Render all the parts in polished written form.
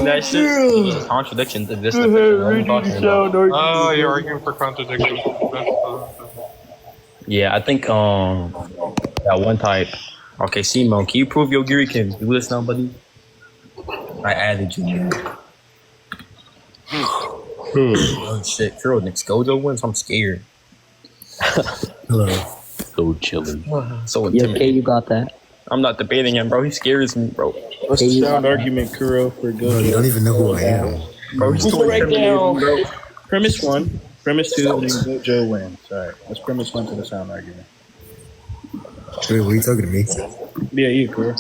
That shit. Contradictions exist. What are you talking about? Oh, you're arguing for contradictions. Yeah, I think that one type. Okay, Simon, can you prove your Gurikins? You listen, buddy? I added you, man. Oh shit, Kuro next Gojo wins. I'm scared. Hello. So chilling. So Yeah, intimidating. okay, you got that. I'm not debating him, bro. He scares me, bro. What's the sound argument, Kuro, for Bro, Gojo? you don't even know who I am. Bro, he's Just too write down intimidating, bro. premise 1, premise 2, and then Gojo wins. Alright, that's premise 1 to the sound argument. Wait, were you talking to me? Yeah, you, Kuro.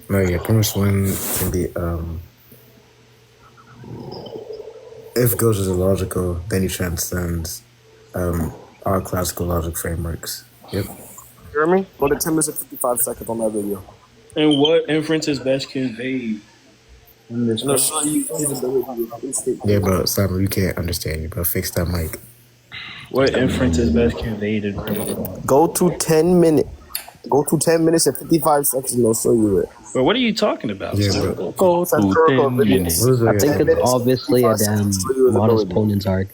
No, yeah, premise 1 can be, if Gojo is illogical, then he transcends, all classical logic frameworks. Yep. You hear me? Go to 10 minutes and 55 seconds on that video. And what inference is best conveyed in this? And I'll show you even the Yeah, bro, Simon, you can't understand you, bro. Fix that mic. What inference is best conveyed in premise 1? Go to 10 minutes. Go to 10 minutes and 55 seconds and I'll show you it. But what are you talking about? Yeah, bro. Go to 10 minutes. What was I that? think it's obviously a damn modest opponent's arc.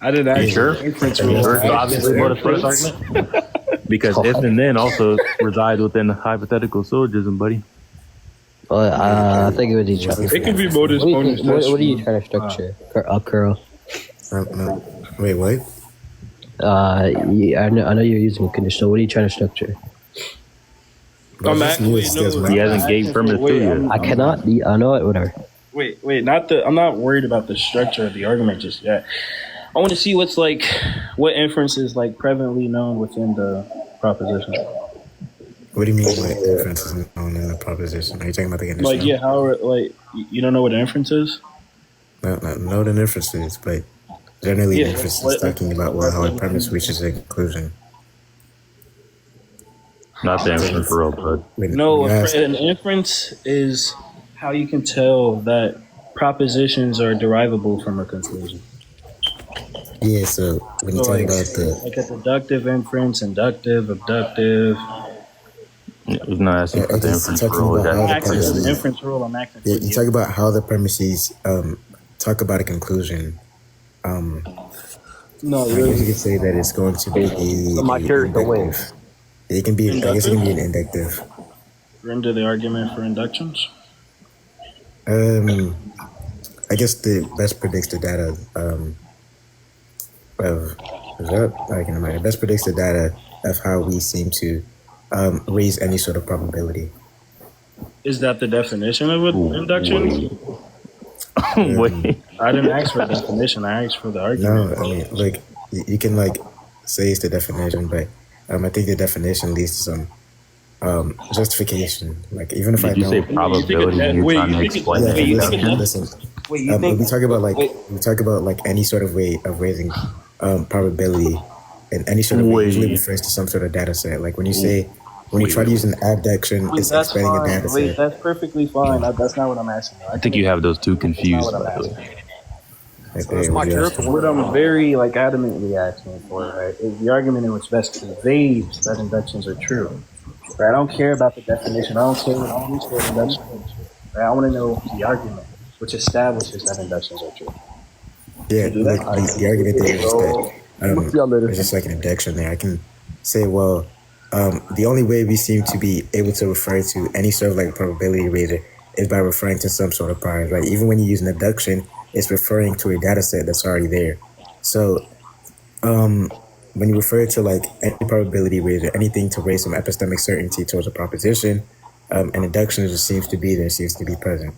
I didn't actually. Sure? Inference rule. So obviously, what the first argument? Because if and then also resides within hypothetical syllogism, buddy. But I think it was each other. It could be modus ponens. What are you trying to structure? Curl. No. Wait, what? I know you're using a conditional. What are you trying to structure? Bro, this news gets He hasn't gave premise 2 yet. I cannot. I know it. Whatever. Wait. I'm not worried about the structure of the argument just yet. I want to see what inference is prevalently known within the proposition. What do you mean by inference is known in the proposition? Are you talking about the conditional? You don't know what an inference is? No, the inference is, but generally Yeah, the inference what- is talking about how a premise reaches a conclusion. Not the inference for real, but No, an inference is how you can tell that propositions are derivable from a conclusion. Yeah, so when you talk about Like a deductive inference, inductive, abductive. he's not asking for the it's inference talking rule. about how the Acting for the premises, inference rule, I'm acting for you talk about how the premises talk about a conclusion. No, I guess you could say that it's going to be inductive. It can be, I guess it can be an inductive. render the argument for inductions. I guess the best predicts the data it best predicts the data of how we seem to raise any sort of probability. Is that the definition of an induction? Wait. I didn't ask for a definition. I asked for the argument. No, I mean, you can say it's the definition, but I think the definition leads to some justification. Even if I Did you say don't, probability when you're trying to explain it? listen. We talk about any sort of way of raising probability, and any sort of way usually refers to some sort of data set. Like when you try to use an abduction, it's That's expanding a fine. data set. That's perfectly fine. That's not what I'm asking. I think you have those two confused. By the way. What I'm very adamantly asking for, right, is the argument in which best conveys that inductions are true. Right? I don't care about the definition. I don't care what induction is. Right? I want to know the argument which establishes that inductions are true. Yeah, the argument there is that it's just like an induction there. I can say, well, the only way we seem to be able to refer to any sort of probability raiser is by referring to some sort of priors, right? Even when you use an abduction, it's referring to a data set that's already there. So when you refer to any probability raiser, anything to raise some epistemic certainty towards a proposition, an induction just seems to be there, seems to be present.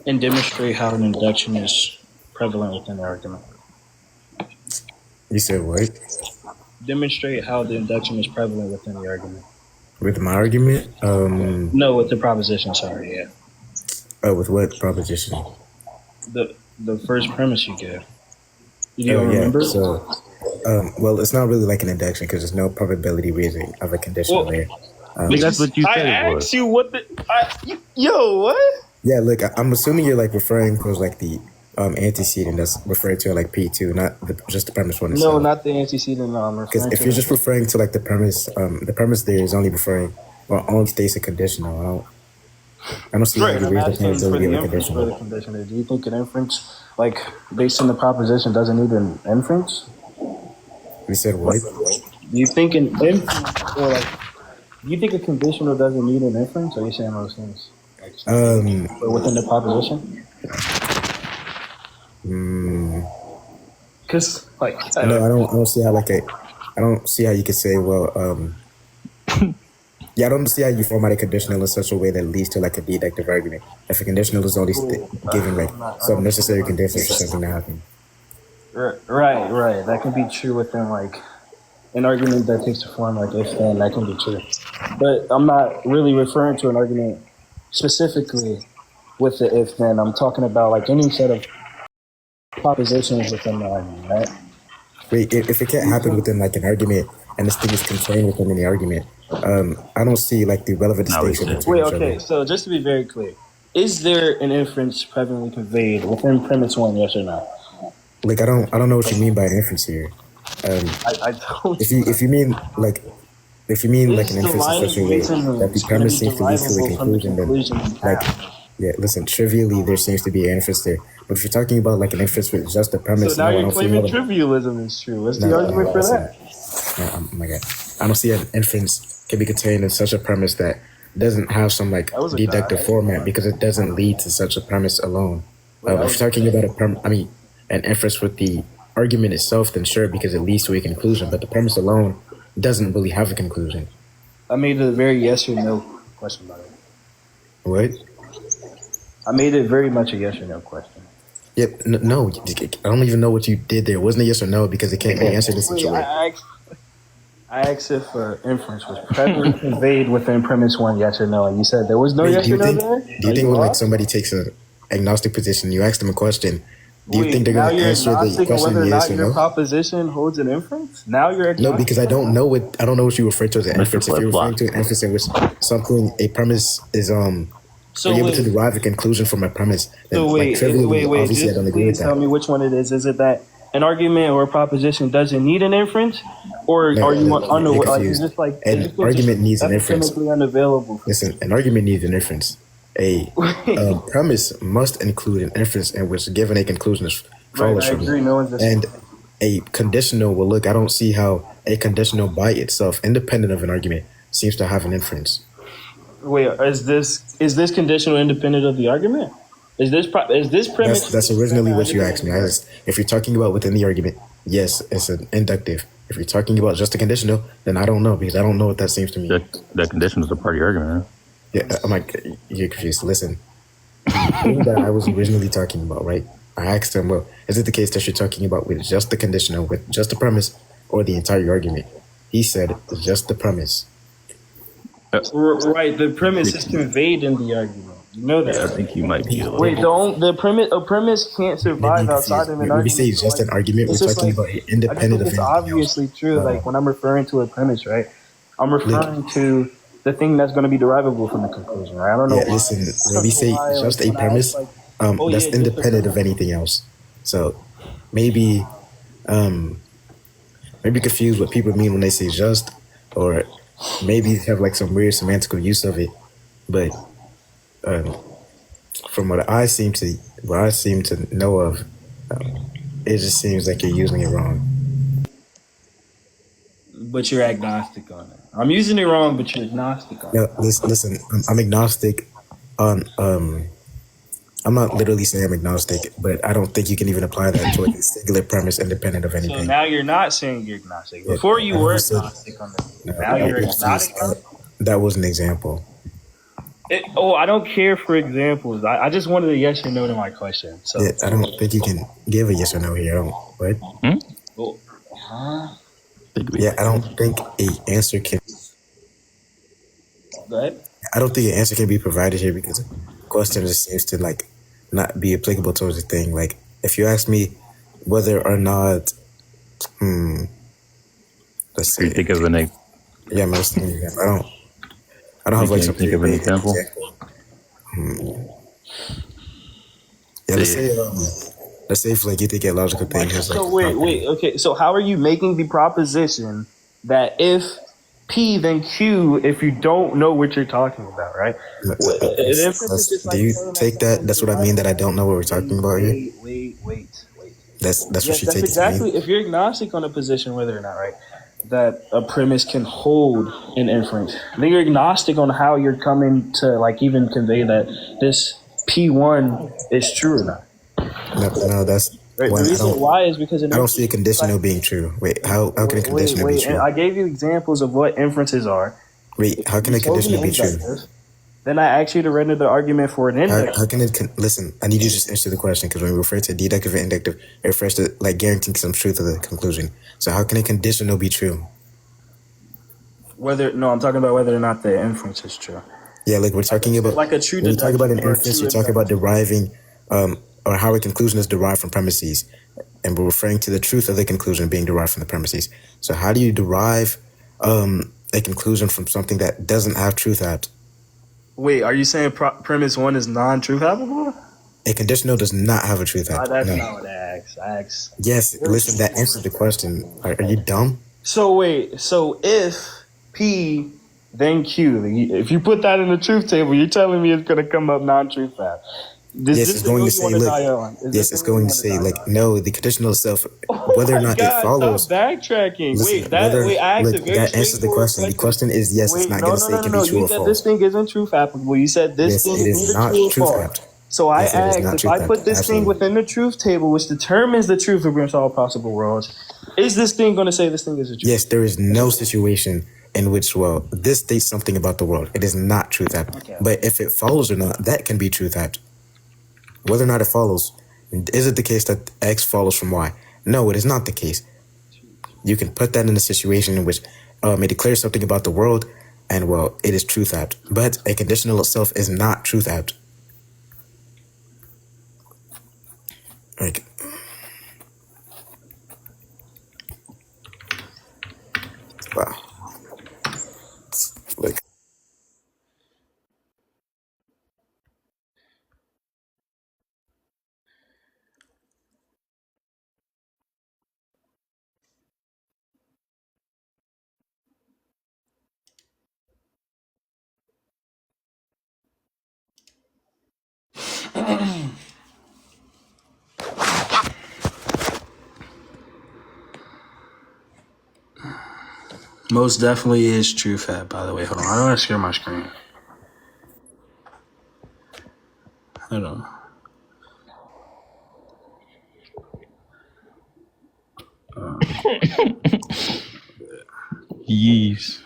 And demonstrate how an induction is prevalent within the argument. You said what? Demonstrate how the induction is prevalent within the argument. With my argument? No, with the proposition, sorry, yeah. Oh, with what proposition? The first premise you gave. You don't remember? So, well, it's not really like an induction because there's no probability raising of a condition there. That's what you said. I asked you what what? Yeah, look, I'm assuming you're referring to the antecedent that's referred to P2, not just the premise one itself. No, not the antecedent. Because if you're just referring to the premise there is only referring, or only states a conditional. I don't see how Right. you I'm raise the asking for probability the of a inference for the conditional. conditioner. Do you think an inference, like based on the proposition, doesn't need an inference? We said what? Do you think an inference, or like, do you think a conditional doesn't need an inference? Or are you saying those things? Like, Um, but within the proposition? Because, like, no, I don't see how I don't see how you could say, well, yeah, I don't see how you format a conditional in such a way that leads to like a deductive argument. If a conditional is only giving like some necessary conditions for something to happen. right. That can be true within like an argument that takes the form like if then. That can be true. But I'm not really referring to an argument specifically with the if then. I'm talking about like any set of propositions within the argument, right? Wait, if it can't happen within like an argument and this thing is contained within the argument, I don't see like the relevant Now we distinction said- between Wait, each okay. other. So just to be very clear, is there an inference prevalently conveyed within premise one? Yes or no? Like I don't know what you mean by an inference here. I don't. If you mean like if you mean like Is an inference in such a way deriving that the reason premise gonna seems be to lead to a derivable from the conclusion, then conclusion you like have? yeah, listen, trivially there seems to be an inference there. But if you're talking about like an inference with just the So premise, now no, I you're don't see claiming how. trivialism is true. What's the No, argument for listen. that? Oh my god, I don't see an inference can be contained in such a premise that doesn't have some like That was a deductive guy. format because it doesn't lead to such a premise alone. If you're talking about an inference with the argument itself, then sure, because it leads to a conclusion. But the premise alone doesn't really have a conclusion. I made it a very yes or no question, by the way. What? I made it very much a yes or no question. Yep. No, I don't even know what you did there. Wasn't a yes or no because it can't be answered in such Wait, a way. I asked if inference was prevalently conveyed within premise one, yes or no, and you said there was no yes Do or you no think? there. Do you think when like somebody takes an agnostic position, you ask them a question? Do you think they're now going to you're answer the agnostic on question whether or yes not or your no? proposition holds an inference? Now you're agnostic. No, because I don't know what you refer to as an inference. If you're referring to an inference in which a premise is So you're able wait, to derive a conclusion from a premise, then so like trivially, obviously I Just don't agree with please tell that. me which one it is. Is it that an argument or a proposition doesn't need an inference, or No, are you you're unaware? Like, is confused. this like An is this argument needs an inference. epistemically unavailable? Listen, an argument needs an inference. A premise must include an inference in which given a conclusion is follows I from agree. it. No one's And a conditional, well, look, I don't see how a conditional by itself, independent of an argument, seems to have an inference. Wait, is this conditional independent of the argument? Is this premise? That's originally what you asked me. If you're talking about within the argument, yes, it's an inductive. If you're talking about just a conditional, then I don't know because I don't know what that seems to me. That condition is a part of the argument. Huh? Yeah, I'm like, you're confused. Listen, the thing that I was originally talking about, right? I asked him, well, is it the case that you're talking about with just the conditional, with just the premise, or the entire argument? He said, just the premise. Right, the premise is conveyed in the argument. You know that. Yeah, I think you might be a little. Wait, a premise can't survive outside of an When argument. we say just an argument, we're It's just talking like- about independent of it's anything else. obviously true. Like when I'm referring to a premise, right? I'm referring to the thing that's going to be derivable from the conclusion, right? I don't know. Yeah, listen, when we say just a premise, that's independent of anything else. So maybe confused what people mean when they say just, or maybe have like some weird semantical use of it. But from what I seem to know of, it just seems like you're using it wrong. But you're agnostic on it. I'm using it wrong, but you're agnostic on it. No, listen, I'm agnostic on. I'm not literally saying I'm agnostic, but I don't think you can even apply that to a singular premise independent of So anything. now you're not saying you're agnostic. Before you were agnostic on it. Now you're agnostic on it. That was an example. I don't care for examples. I just wanted a yes or no to my question. So Yeah, I don't think you can give a yes or no here. I don't. What? Yeah, I don't think a answer can. Go ahead. I don't think an answer can be provided here because the question just seems to like not be applicable towards the thing. Like if you ask me whether or not, let's see. You think of an example? Yeah, I'm just thinking. I don't have like something. Think of an example. Yeah, let's say if like you think a logical thing has like. So wait. Okay. So how are you making the proposition that if P then Q if you don't know what you're talking about, right? An inference is just like Do you saying take that? That's what I mean. That I don't know what we're talking about here. Wait. That's what Yes, you that's take exactly. it to mean. If you're agnostic on a position, whether or not, right, that a premise can hold an inference, then you're agnostic on how you're coming to like even convey that this P1 is true or not. No, that's Right. The one. reason why is because an I don't see a inference is conditional like, being true. Wait, how can a conditional be and true? I gave you examples of what inferences are. Wait, how can You a told me conditional be true? inductive. Then I asked you to render the argument for an inductive. How can listen? I need you to just answer the question because when we refer to deductive and inductive, it refers to like guaranteeing some truth of the conclusion. So how can a conditional be true? I'm talking about whether or not the inference is true. Yeah, like we're talking about like a true when you talk about an deduction or a inference, true you're talking about induction. deriving or how a conclusion is derived from premises, and we're referring to the truth of the conclusion being derived from the premises. So how do you derive a conclusion from something that doesn't have truth at? Wait, are you saying premise 1 is non-truth applicable? A conditional does not have a truth at. That's No. not what I asked. Yes, listen, that answers the question. Are you dumb? So if P then Q, if you put that in the truth table, you're telling me it's going to come up non-truth fab. Yes, it's going to say, look. Yes, it's going to say, like, no, the conditional itself, whether or not it follows. Stop backtracking. Listen, I asked look, that answers the question. The question is yes. It's not going to say it can be true You or said false. this thing isn't truth applicable. You said this thing it is is not true or truth false. apt. So I Yes, it is asked not if truth I put apt. this thing Absolutely. within the truth table, which determines the truth against all possible worlds, is this thing going to say this thing is a truth? Yes, there is no situation in which, well, this states something about the world. It is not truth apt. Okay. But if it follows or not, that can be truth apt. Whether or not it follows, is it the case that X follows from Y? No, it is not the case. You can put that in a situation in which it declares something about the world, and well, it is truth apt. But a conditional itself is not truth apt. Like, wow. Like, Most definitely is true fab, by the way. Hold on. I don't want to share my screen. Hold on. Yeesh.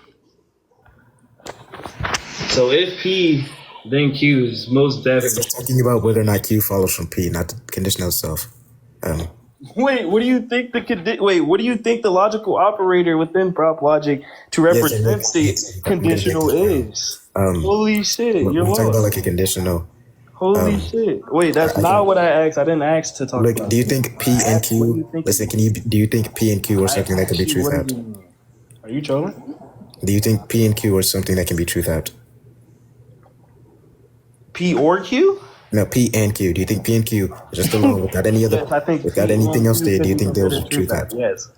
So if P then Q is most definitely. it's talking about whether or not Q follows from P, not the conditional itself. Wait, what do you think what do you think the logical operator within prop logic to represent the conditional is? Holy shit, We're you're talking about lost. like a conditional. Holy shit. Wait, that's not what I asked. I didn't ask to talk Like, about. do you think P and What do you Q? think? Listen, do you think P and Q are something that can be truth apt? Are you trolling? Do you think P and Q are something that can be truth apt? P or Q? No, P and Q. Do you think P and Q just alone without any other, Yes, I think without P anything and else Q there? Do you could be think those are considered truth apt? Yes.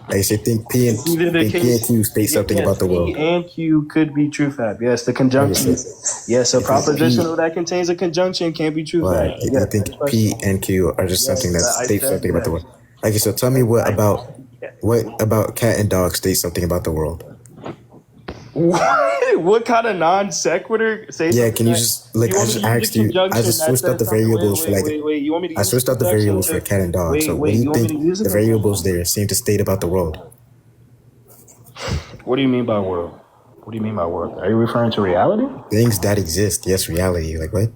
I say think P and Either the think P and Q state something about the world. P and Q could be true fab. Yes, the conjunction. Yes, a propositional that contains a conjunction can be true Right. fab. You Yes, think P and Q are just something that states something about the world? Okay, so tell me what about cat and dog states something about the world? What kind of non sequitur? Yeah, can you just like I just asked you? I just switched out the variables for like Wait. You want me to I switched out the variables for cat and dog. So what do you think the variables there seem to state about the world? What do you mean by world? What do you mean by world? Are you referring to reality? Things that exist. Yes, reality. Like what?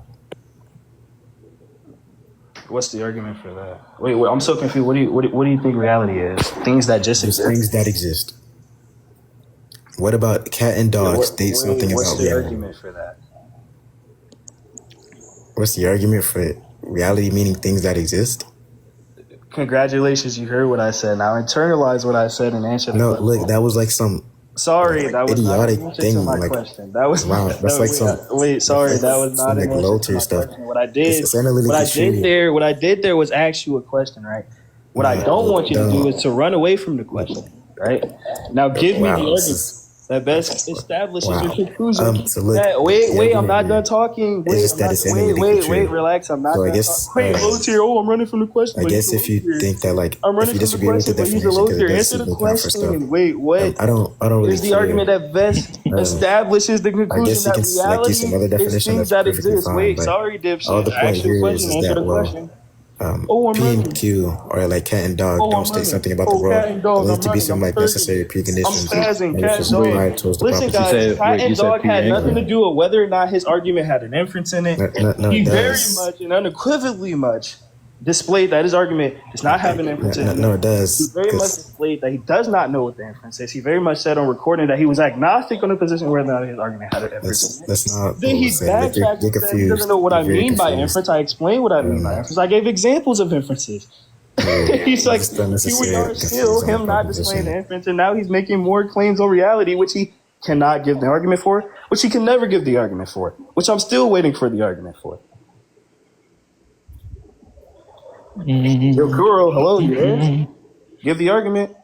What's the argument for that? Wait, I'm so confused. What do you think reality is? Things that just There's exist. things that exist. What about cat and dog state something What's about the reality? argument for that? What's the argument for reality meaning things that exist? Congratulations, you heard what I said. Now internalize what I said and answer the No, question. look, that was like some Sorry, that was idiotic not an answer thing. to my Like, question. That was wow, that's like some. sorry, that's that was some, not an like, answer low to tier my stuff. question. What I did, It's analytically what I did there was ask you a question, right? What I don't want you to do is to run away from the question, right? Now give me the argument. that best establishes Wow. your conclusion. So look, Wait, the I'm not argument done talking. Wait, just I'm that not, it's analytically true. relax. I'm not So I done guess, talking. Wait, low tier. Oh, I'm running from the question. I but guess he's if a low you tier. think that like I'm if running you from the disagree with the question, but he's a definition low because it tier. does Answer seem the to account for stuff, question. Wait, what? I don't really Is the care. argument that best establishes the I conclusion guess you that can like reality use some other is definition things that's that perfectly exist? fine. Wait, But sorry, all dipshit. the I point asked you a here question. is Answer that the well, question. Oh, I'm P and running. Q or like cat and dog Oh, don't I'm state running. something about the Oh, world. cat and There dog. needs I'm to be running. some I'm like surging. necessary I'm preconditions spazzing. and Cat which is and dog. applied towards the Listen, proposition. guys. Cat wait, you and said dog P had and nothing Q? to do with whether or not his argument had an inference in it. No, He it very does. much and unequivocally much displayed that his argument does not have an inference in it. No, it He does. very much displayed that he does not know what the inference is. He very much said on recording that he was agnostic on the position whether or not his argument had an inference. That's not Then what he we're saying. backtracked You're and said he confused. doesn't know what You're I very mean by confused. inference. I explained what I mean by inference. I gave examples of inferences. He's like, Just here we unnecessary are, still confusion on him not proposition. displaying the inference, and now he's making more claims on reality, which he cannot give the argument for, which he can never give the argument for, which I'm still waiting for the argument for. Yo, Kuro, hello, you there? Give the argument.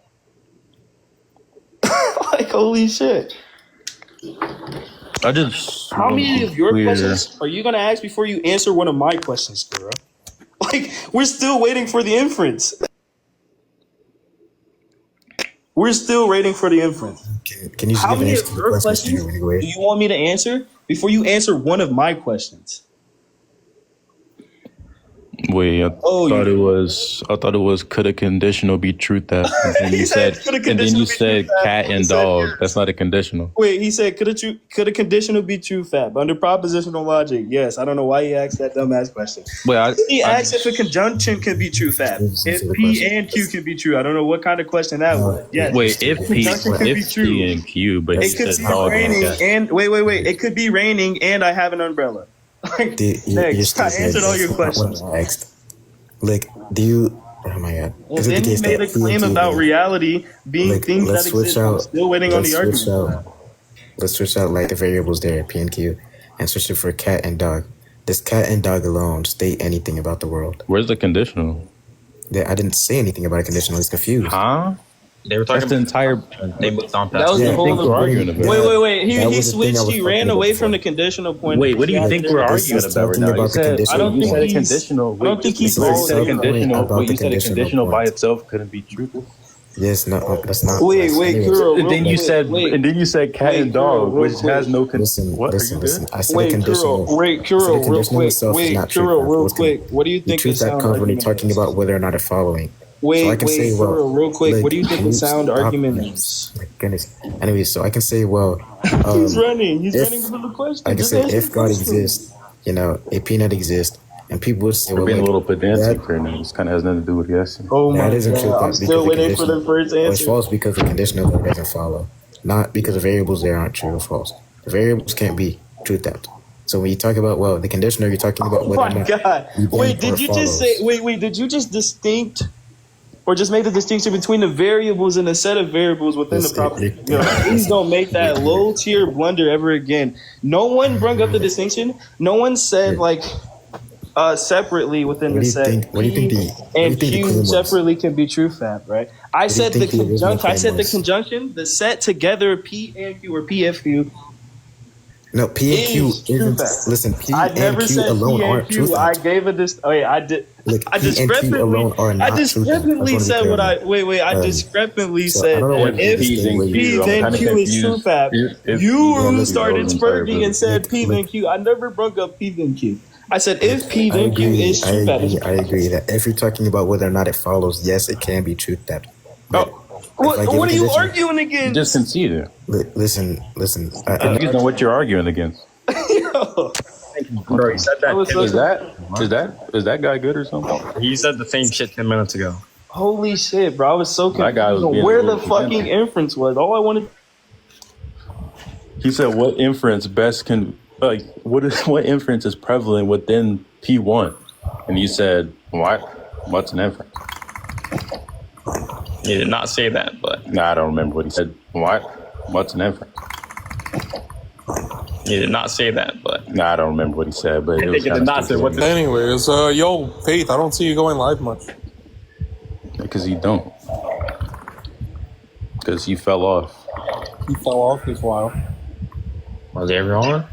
Like, holy shit. I just How many of your clear. questions are you going to ask before you answer one of my questions, Kuro? Like, we're still waiting for the inference. We're still waiting for the inference. Can you just How give an many answer of to the your question questions straight do away? you want me to answer before you answer one of my questions? Wait, I Oh, thought you- I thought it was could a conditional be true theft? And then He you said, said, "Could a and then conditional you be said true theft?" cat He and said, dog. yes. That's not a conditional. Wait, he said, could a conditional be true, Fab? Under propositional logic, yes. I don't know why he asked that dumbass question. Wait, He asked if a conjunction can be true, Fab. If P and Q can be true. I don't know what kind of question that was. Yes. wait, if P, Conjunction could be if true. P and Q, but he It could said be dog like raining that. and wait. It could be raining and I have an umbrella. Like, next, I answered all your questions. Next. Like, do you? Oh my god! And Is it then the he case made that a claim P&Q about reality being like, things that let's switch exist. I'm out- still waiting on let's the argument switch for out- that. Let's switch out like the variables there, P and Q, and switch it for cat and dog. Does cat and dog alone state anything about the world? Where's the conditional? I didn't say anything about a conditional. He's confused. Huh? They were talking That's the entire. they moved on That was past. the Yeah, whole. I think we're arguing about. Wait. He That was the thing I switched. was He talking ran about away before. from the conditional point. Wait, what do you Yeah, think there- we're This arguing is about right talking now? about You the said conditional I don't you think said a he's- conditional. I don't think he's you all said a there. conditional. About Wait, the you said a conditional conditional by point. itself couldn't be true. Yes, no, that's not. Wait, anyways. Kuro. And then real you quick, said, wait. and then you said cat Wait, and dog, Kuro, real which has no. Listen, What listen, are you listen. good? I said Wait, a conditional. Kuro. Wait, I said Kuro. the Real conditional quick. itself is Wait, not true. Kuro. Real What's quick. What do you the think the truth that sound comes when you're argument talking is? about whether or not it's following. Wait, So I can say, well, Kuro. Real quick. like, What do you think can the you sound stop argument this? is? My goodness. Anyway, so I can say, well, He's running. He's if- running from the question. I can Just say answer if the God question. exists, a peanut exists, and people would say, We're well, being a look, little pedantic that- right now. This kind of has nothing to do with yes. Oh my that isn't true. god! I'm because still the waiting for the condition- first well, it's answer. false because the conditional doesn't follow. Not because the variables there aren't true or false. The variables can't be true theft. So when you talk about, well, the conditional, you're talking about Oh whether or my not god! you then Wait, did or you just follows. say? Wait, did you just distinct, or just make the distinction between the variables and a set of variables within Yes, the property? it- Yo, please don't make that low tier blunder ever again. No one brought up the distinction. No one said like separately within What the do you set. think? What do you think the? What do you And think the Q claim was? separately can be true fab, right? I do you said the think the original conjunction. I claim said the was? conjunction, the set together P and Q or PFQ. No, P and Q Is true isn't. fact. Listen, P I and never Q said alone P and aren't true Q. I theft. gave a dis. Oh yeah, I did. Look, I P and Q discrepantly. alone are I not true theft. discrepanly That's said what what I'm I wait. I Um, discrepanly so I said don't know what if this thing where P you- then I'm kinda Q is true confused. fab. If- You yeah, listen, started I'm sorry, spurting but- and said look, P look. then Q. I never broke up P then Q. I said if P I then Q agree. is true fab. I agree that if you're talking about whether or not it follows, yes, it can be true theft. But What, if I give what a are you condition- arguing You against? just conceded. Listen. You know what you're arguing against. Yo, Bro, he said I was that. so- Is that guy good or something? He said the same shit 10 minutes ago. holy shit, bro! I was so That guy was confused on being where a the little fucking pedantic. inference was. All I wanted. He said, "What inference best can like what inference is prevalent within P1?" And you said, "What? What's an inference?" He did not say that, but Nah, I don't remember what he said. What? What's an inference? he did not say that, but Nah, I don't remember what he said. But I it think was it did not say what the Anyways, yo, Faith, I don't see you going live much. because you don't. Because you fell off. He fell off this while. Was it ever on?